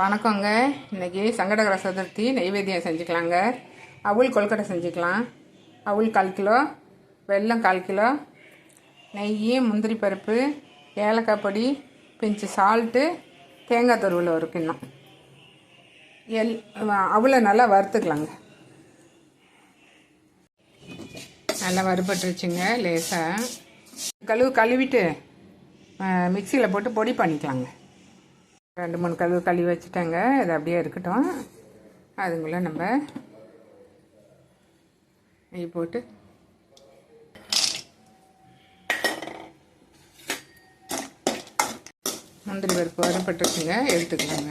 வணக்கங்க. இன்றைக்கி சங்கடகர சதுர்த்தி நெய்வேத்தியம் செஞ்சுக்கலாங்க. அவுள் கொழுக்கட்டை செஞ்சுக்கலாம். அவுள் 1/4 கிலோ, வெல்லம் 1/4 கிலோ, நெய், முந்திரி பருப்பு, ஏலக்காய் பொடி, பிஞ்சு சால்ட்டு, தேங்காய் துருவல் ஒரு கிண்ணம். அவுளை நல்லா வறுத்துக்கலாங்க. நல்லா வறுபட்டுருச்சுங்க. லேசாக கழுவிட்டு மிக்சியில் போட்டு பொடி பண்ணிக்கலாங்க. 2-3 கழுவி வச்சுட்டேங்க. இது அப்படியே இருக்கட்டும். அதுக்குள்ளே நம்ம நெய் போட்டு முந்திரி பருப்பு வறுபட்டுருச்சுங்க, எடுத்துக்கலாங்க.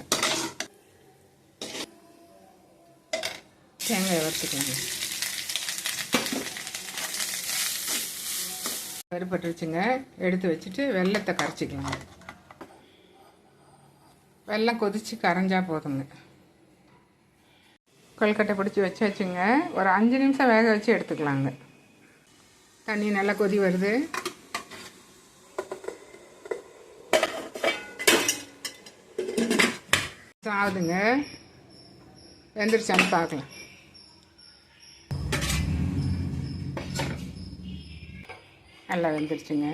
தேங்காய் வறுத்துக்கலாங்க. வறுபட்டுருச்சுங்க, எடுத்து வச்சுட்டு வெல்லத்தை கரைச்சிக்கலாங்க. வெல்லம் கொதித்து கரைஞ்சா போதுங்க. கொழுக்கட்டை பிடிச்சி வச்சுங்க. ஒரு 5 நிமிஷம் வேக வச்சு எடுத்துக்கலாங்க. தண்ணி நல்லா கொதி வருது. ஆகுதுங்க. வெந்துருச்சான்னு பார்க்கலாம். நல்லா வெந்துருச்சுங்க.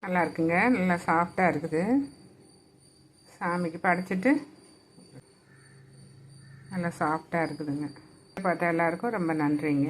நல்லா இருக்குங்க. நல்லா சாஃப்டாக இருக்குது. சாமிக்கு படைச்சிட்டு நல்லா சாஃப்டாக இருக்குதுங்க. பார்த்தா எல்லாருக்கும் ரொம்ப நன்றிங்க.